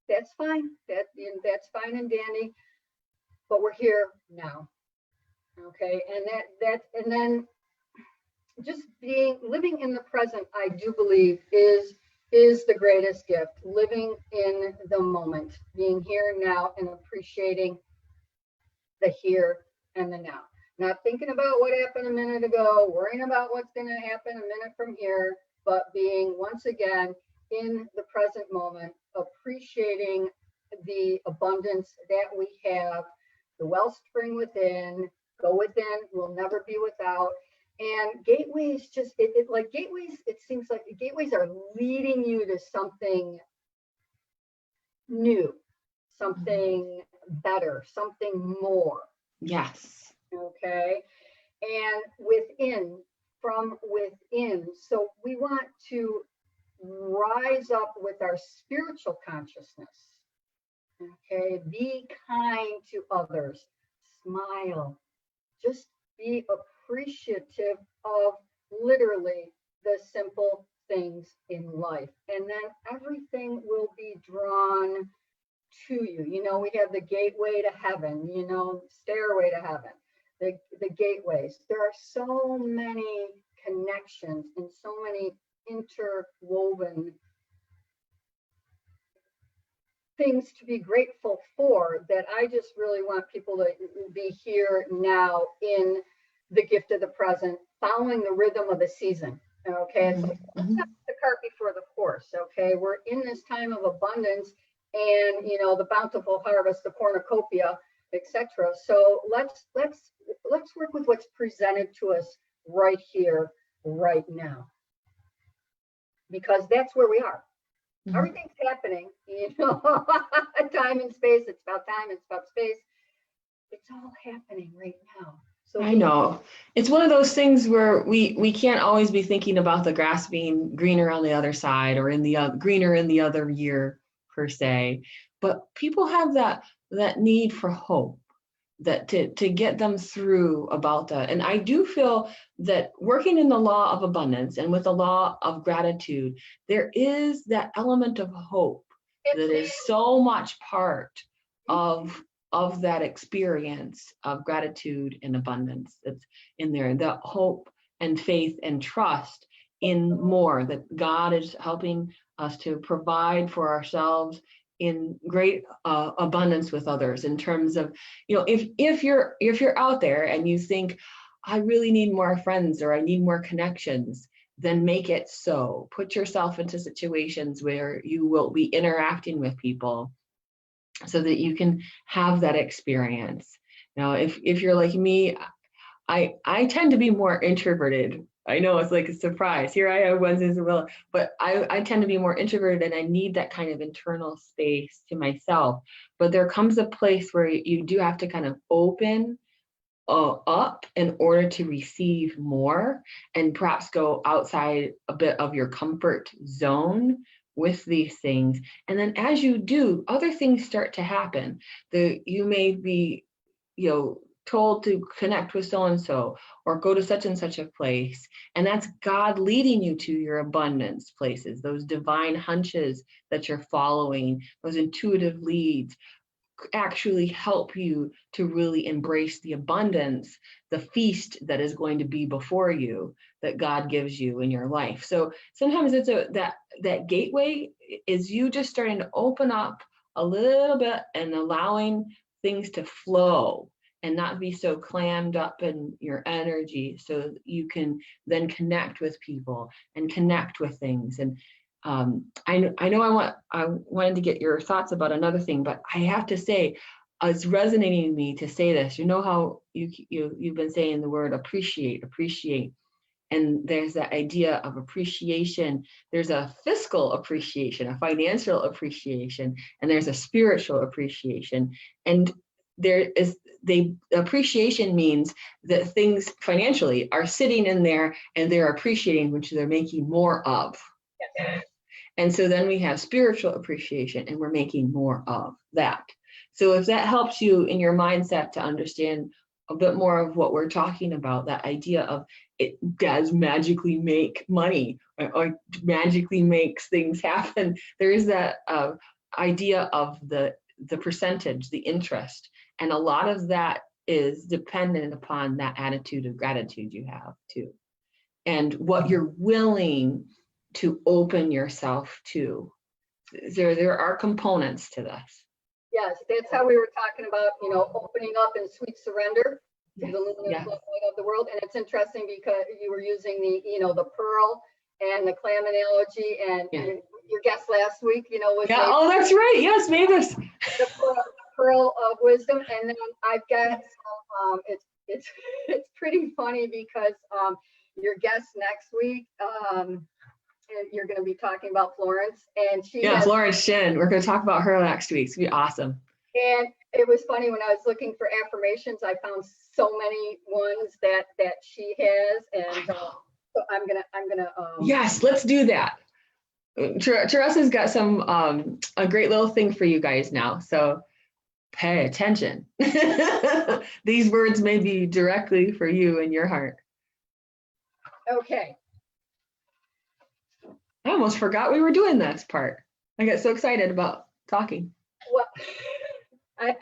That's fine. That's fine and dandy. But we're here now. Okay, and then just living in the present, I do believe is the greatest gift. Living in the moment, being here now, and appreciating the here and the now. Not thinking about what happened a minute ago, worrying about what's going to happen a minute from here, but being once again in the present moment, appreciating the abundance that we have, the wellspring within. Go within, we'll never be without. And gateways it seems like gateways are leading you to something new, something better, something more. Yes. Okay. And from within. So we want to rise up with our spiritual consciousness. Okay. Be kind to others. Smile. Just be appreciative of literally the simple things in life. And then everything will be drawn to you. We have the gateway to heaven, stairway to heaven, the gateways. There are so many connections and so many interwoven things to be grateful for, that I just really want people to be here now in the gift of the present, following the rhythm of the season. Okay, it's like the cart before the horse. Okay, we're in this time of abundance, and the bountiful harvest, the cornucopia, etc. So let's work with what's presented to us right here, right now, because that's where we are. Everything's happening, time and space. It's about time, it's about space. It's all happening right now. So I know. It's one of those things where we can't always be thinking about the grass being greener on the other side or in the greener in the other year per se. But people have that need for hope, that to get them through about that. And I do feel that working in the law of abundance and with the law of gratitude, there is that element of hope that is so much part of that experience of gratitude and abundance that's in there, the hope and faith and trust in more, that God is helping us to provide for ourselves in great abundance with others, in terms of, if you're out there and you think, I really need more friends or I need more connections, then make it so. Put yourself into situations where you will be interacting with people so that you can have that experience. Now, if you're like me, I tend to be more introverted. I know it's like a surprise. Here I am, Wednesdays and Willa, but I tend to be more introverted, and I need that kind of internal space to myself. But there comes a place where you do have to kind of open up in order to receive more, and perhaps go outside a bit of your comfort zone with these things. And then as you do, other things start to happen. You may be, told to connect with so and so or go to such and such a place, and that's God leading you to your abundance places. Those divine hunches that you're following, those intuitive leads, actually help you to really embrace the abundance, the feast that is going to be before you, that God gives you in your life. So sometimes it's that gateway is you just starting to open up a little bit and allowing things to flow and not be so clammed up in your energy, so that you can then connect with people and connect with things. And I know I wanted to get your thoughts about another thing, but I have to say, it's resonating in me to say this. You know how you've been saying the word appreciate, and there's that idea of appreciation. There's a fiscal appreciation, a financial appreciation, and there's a spiritual appreciation. And the appreciation means that things financially are sitting in there and they're appreciating, which they're making more of. yes. And so then we have spiritual appreciation, and we're making more of that. So if that helps you in your mindset to understand a bit more of what we're talking about, that idea of it does magically make money, or magically makes things happen. There is that idea of the percentage, the interest. And a lot of that is dependent upon that attitude of gratitude you have too, and what you're willing to open yourself to. There are components to this. Yes, that's how we were talking about, opening up in sweet surrender to the luminous light of the world. And it's interesting because you were using the pearl and the clam analogy, and your guest last week, was Oh, that's right. Yes, Mavis. The pearl of wisdom. And then I've got some, it's pretty funny because your guest next week, you're going to be talking about Florence, and Florence Shin. We're going to talk about her next week. It's gonna be awesome. And it was funny, when I was looking for affirmations, I found so many ones that she has, and so I'm gonna. Yes, let's do that. Teresa's got some a great little thing for you guys now, so pay attention. These words may be directly for you in your heart. Okay. I almost forgot we were doing this part. I got so excited about talking. Well, I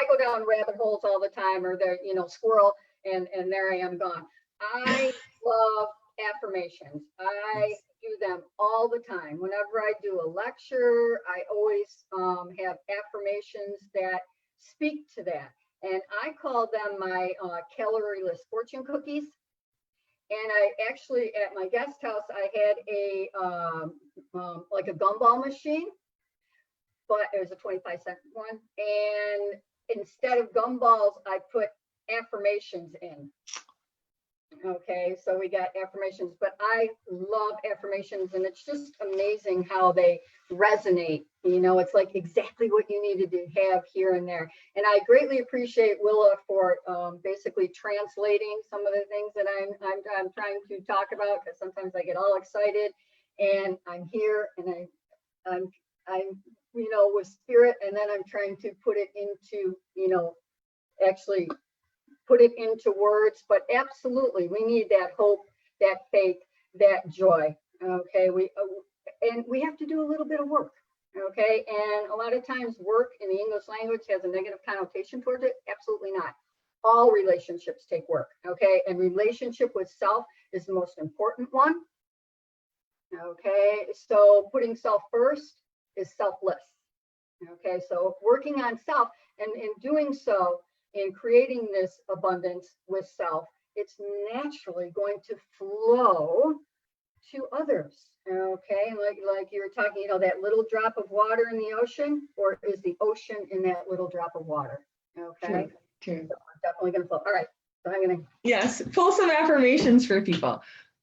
go down rabbit holes all the time, or they're squirrel, and there I am gone. I love affirmations. I do them all the time. Whenever I do a lecture, I always have affirmations that speak to that, and I call them my calorie-less fortune cookies. And I actually, at my guest house, I had a like a gumball machine, but it was a 25-cent one. And instead of gumballs, I put affirmations in. Okay, so we got affirmations, but I love affirmations, and it's just amazing how they resonate. You know, it's like exactly what you needed to have here and there. And I greatly appreciate Willa for basically translating some of the things that I'm trying to talk about, because sometimes I get all excited, and I'm here, and I'm with spirit, and then I'm trying to put it into actually put it into words. But absolutely, we need that hope, that faith, that joy. Okay, we have to do a little bit of work. Okay, and a lot of times work in the English language has a negative connotation towards it. Absolutely not. All relationships take work. Okay, and relationship with self is the most important one. Okay, so putting self first is selfless. Okay, so working on self, and in doing so, in creating this abundance with self, it's naturally going to flow to others. Okay, like you were talking, that little drop of water in the ocean, or is the ocean in that little drop of water? Okay, True. so I'm definitely going to flow. All right, so I'm going to. Yes, pull some affirmations for people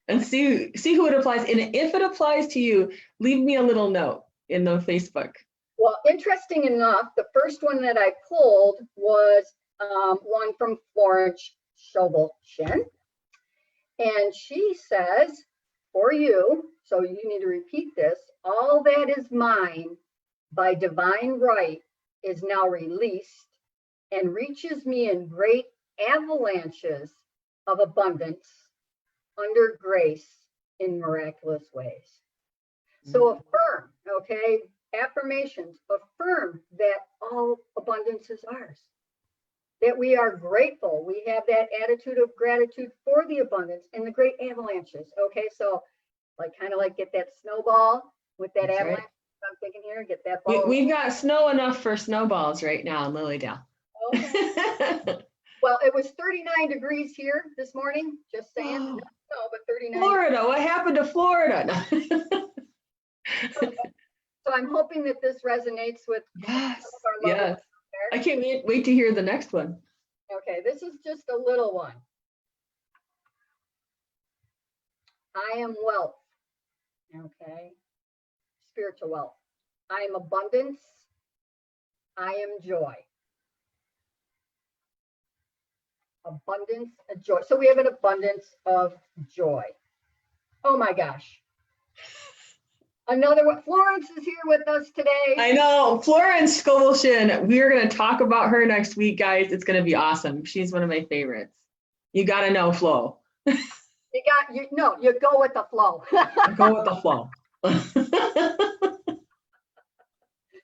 and see who it applies. And if it applies to you, leave me a little note in the Facebook. Well, interesting enough, the first one that I pulled was one from Florence Schaeffer, and she says, for you, so you need to repeat this, all that is mine by divine right is now released and reaches me in great avalanches of abundance under grace in miraculous ways. So affirm, okay, affirmations, affirm that all abundance is ours, that we are grateful. We have that attitude of gratitude for the abundance and the great avalanches. Okay, so kind of get that snowball with that That's avalanche. right. I'm thinking here, get that ball. We've got snow enough for snowballs right now in Lilydale. Okay. Well, it was 39 degrees here this morning, just saying. Oh, No, but 39. Florida, what happened to Florida? So I'm hoping that this resonates with Yes, some of our loved ones I can't wait to hear the next one. Okay, this is just a little one. I am wealth. Okay, spiritual wealth. I am abundance. I am joy. Abundance of joy. So we have an abundance of joy. Oh my gosh. Another one. Florence is here with us today. I know, Florence Scovelson. We're going to talk about her next week, guys. It's going to be awesome. She's one of my favorites. You got to know Flo. You go with the flow. Go with the flow.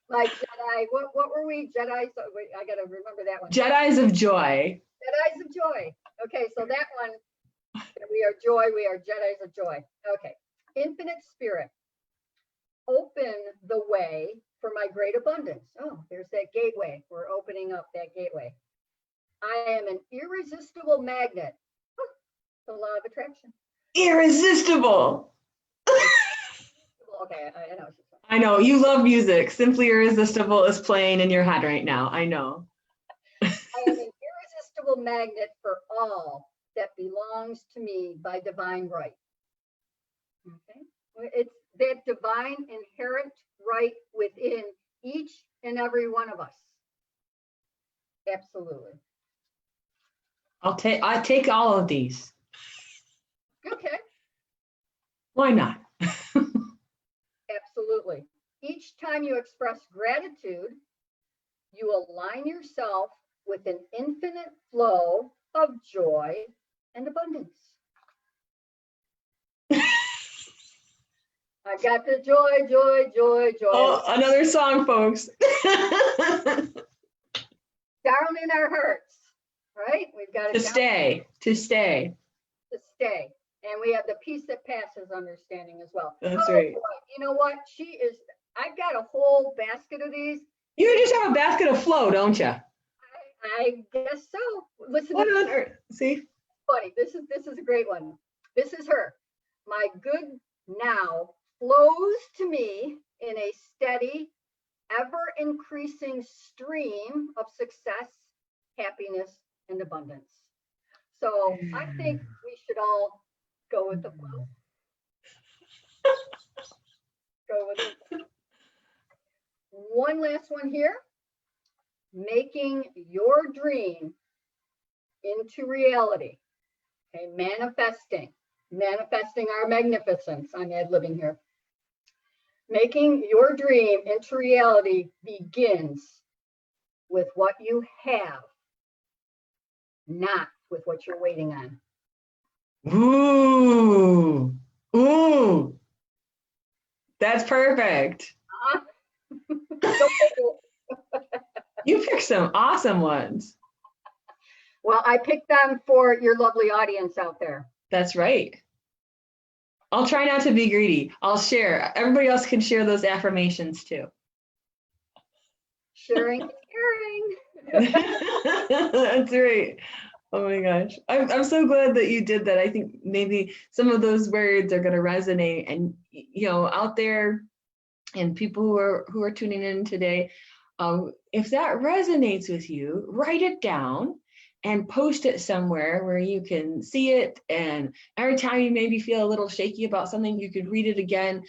Like Jedi, what were we? Jedi, so wait, I got to remember that one. Jedis of joy. Jedis of joy. Okay, so that one, we are joy, we are Jedis of joy. Okay, infinite spirit, open the way for my great abundance. Oh, there's that gateway. We're opening up that gateway. I am an irresistible magnet. The law of attraction. Irresistible. Okay, I know. I know, you love music. Simply Irresistible is playing in your head right now. I know. I am an irresistible magnet for all that belongs to me by divine right. Okay, it's that divine inherent right within each and every one of us. Absolutely. I take all of these. Okay. Why not? Absolutely. Each time you express gratitude, you align yourself with an infinite flow of joy and abundance. I got the joy, joy, joy, joy. Oh, another song, folks. Down in our hearts, right? We've got it To stay. To stay. And we have the peace that passes understanding as well. That's right. Boy, you know what? I've got a whole basket of these. You just have a basket of flow, don't you? I guess so. Listen What to on earth? See? Funny. This is a great one. This is her. My good now flows to me in a steady, ever increasing stream of success, happiness, and abundance. So I think we should all go with the flow. Go with it. One last one here. Making your dream into reality. Okay, manifesting our magnificence. I'm ad-libbing here. Making your dream into reality begins with what you have, not with what you're waiting on. Ooh, ooh, that's perfect. You picked some awesome ones. Well, I picked them for your lovely audience out there. That's right. I'll try not to be greedy. I'll share. Everybody else can share those affirmations too. Sharing is caring. That's right. Oh my gosh. I'm so glad that you did that. I think maybe some of those words are going to resonate, and out there, and people who are tuning in today, if that resonates with you, write it down and post it somewhere where you can see it. And every time you maybe feel a little shaky about something, you could read it again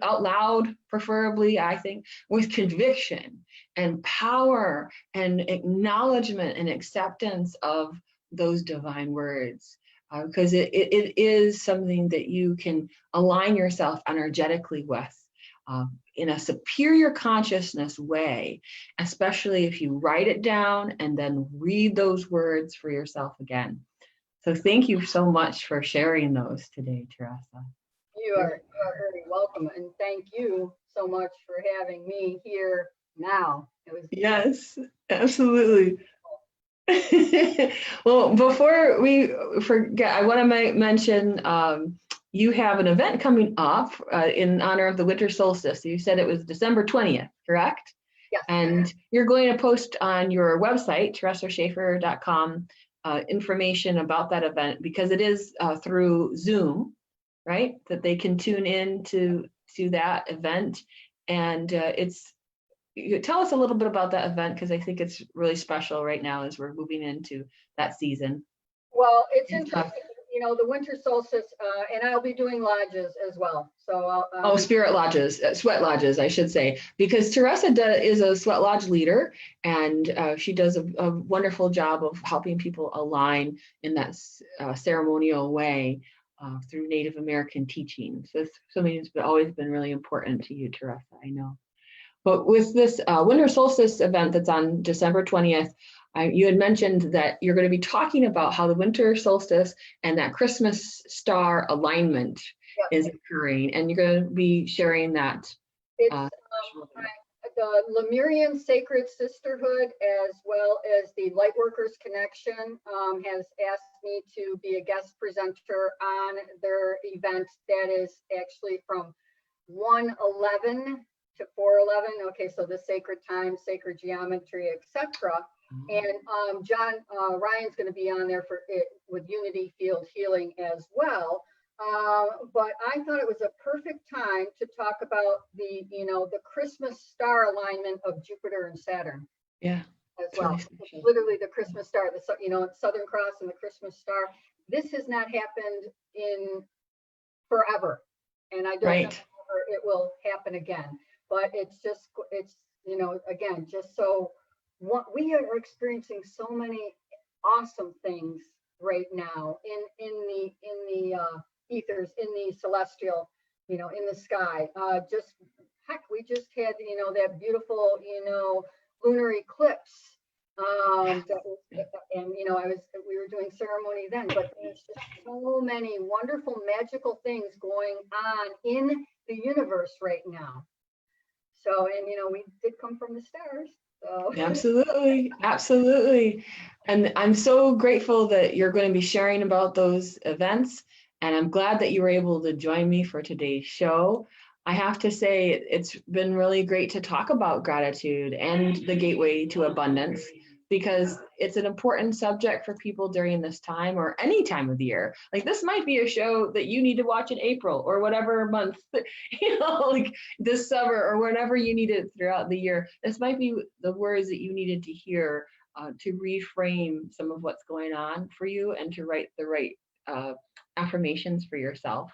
out loud, preferably, I think, with conviction and power and acknowledgement and acceptance of those divine words. Because it is something that you can align yourself energetically with in a superior consciousness way, especially if you write it down and then read those words for yourself again. So thank you so much for sharing those today, Teresa. You are very welcome, and thank you so much for having me here now. Yes, absolutely. Well, before we forget, I want to mention you have an event coming up in honor of the winter solstice. You said it was December 20th, correct? Yes. And you're going to post on your website, teresaschaeffer.com, information about that event, because it is through Zoom, right? That they can tune in to that event. And tell us a little bit about that event, because I think it's really special right now as we're moving into that season. Well, it's interesting, the winter solstice, and I'll be doing lodges as well. So spirit lodges, sweat lodges, I should say, because Teresa is a sweat lodge leader, and she does a wonderful job of helping people align in that ceremonial way through Native American teaching. So it's something that's always been really important to you, Teresa, I know. But with this winter solstice event that's on December 20th, you had mentioned that you're going to be talking about how the winter solstice and that Christmas star alignment is occurring, and you're going to be sharing that. It's the Lemurian Sacred Sisterhood, as well as the Lightworkers Connection, has asked me to be a guest presenter on their event that is actually from 1:11 to 4:11. Okay, so the sacred time, sacred geometry, etc. And John Ryan's going to be on there for it with Unity Field Healing as well. But I thought it was a perfect time to talk about the Christmas star alignment of Jupiter and Saturn. Yeah, as well. Really literally the Christmas star, the Southern Cross and the Christmas star. This has not happened in forever, and I don't know if it will happen again. But it's again, just so we are experiencing so many awesome things right now in the ethers, in the celestial, in the sky. We just had that beautiful lunar eclipse. We were doing ceremony then, but there's just so many wonderful magical things going on in the universe right now. So, we did come from the stars. So. Absolutely. And I'm so grateful that you're going to be sharing about those events. And I'm glad that you were able to join me for today's show. I have to say, it's been really great to talk about gratitude and the gateway to abundance, because it's an important subject for people during this time or any time of the year. Like, this might be a show that you need to watch in April or whatever month, like this summer or whenever you need it throughout the year. This might be the words that you needed to hear to reframe some of what's going on for you and to write the right affirmations for yourself?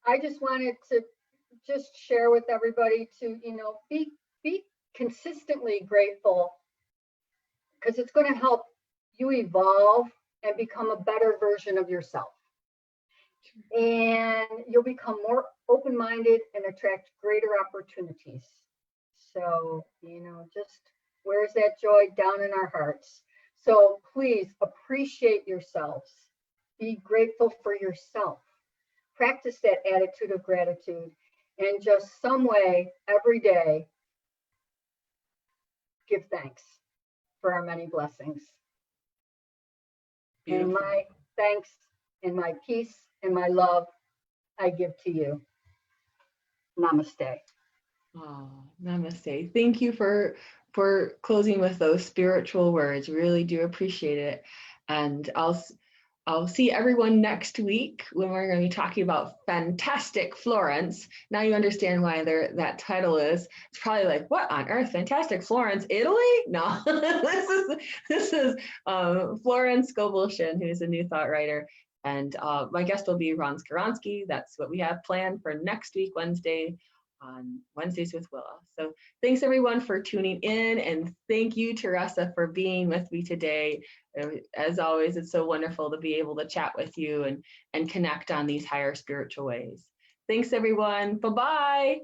I just wanted to just share with everybody to, be consistently grateful, because it's going to help you evolve and become a better version of yourself. And you'll become more open-minded and attract greater opportunities. So, just where's that joy down in our hearts? So please appreciate yourselves. Be grateful for yourself. Practice that attitude of gratitude, and just some way every day give thanks for our many blessings. Beautiful. And my thanks and my peace and my love I give to you. Namaste. Oh, namaste. Thank you for closing with those spiritual words. Really do appreciate it. And I'll see everyone next week when we're going to be talking about Fantastic Florence. Now you understand why that title is. It's probably like, what on earth? Fantastic Florence, Italy? No, this is Florence Skobelshin, who's a New Thought writer. And my guest will be Ron Skowronski. That's what we have planned for next week, Wednesday, on Wednesdays with Willa. So thanks everyone for tuning in, and thank you, Teresa, for being with me today. As always, it's so wonderful to be able to chat with you and connect on these higher spiritual ways. Thanks everyone. Bye-bye.